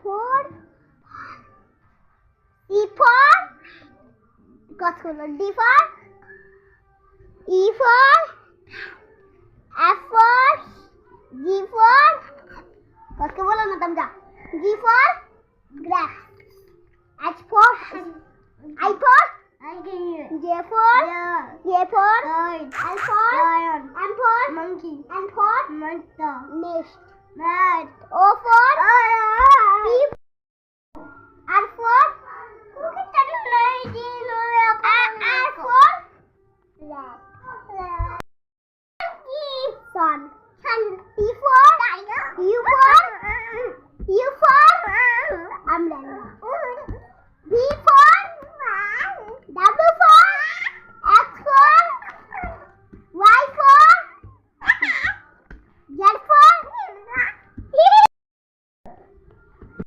for C for D for E for F for G for कसके बोलो ना तुम जा G for grass H for I for J for L for lion M for monkey N for nest O for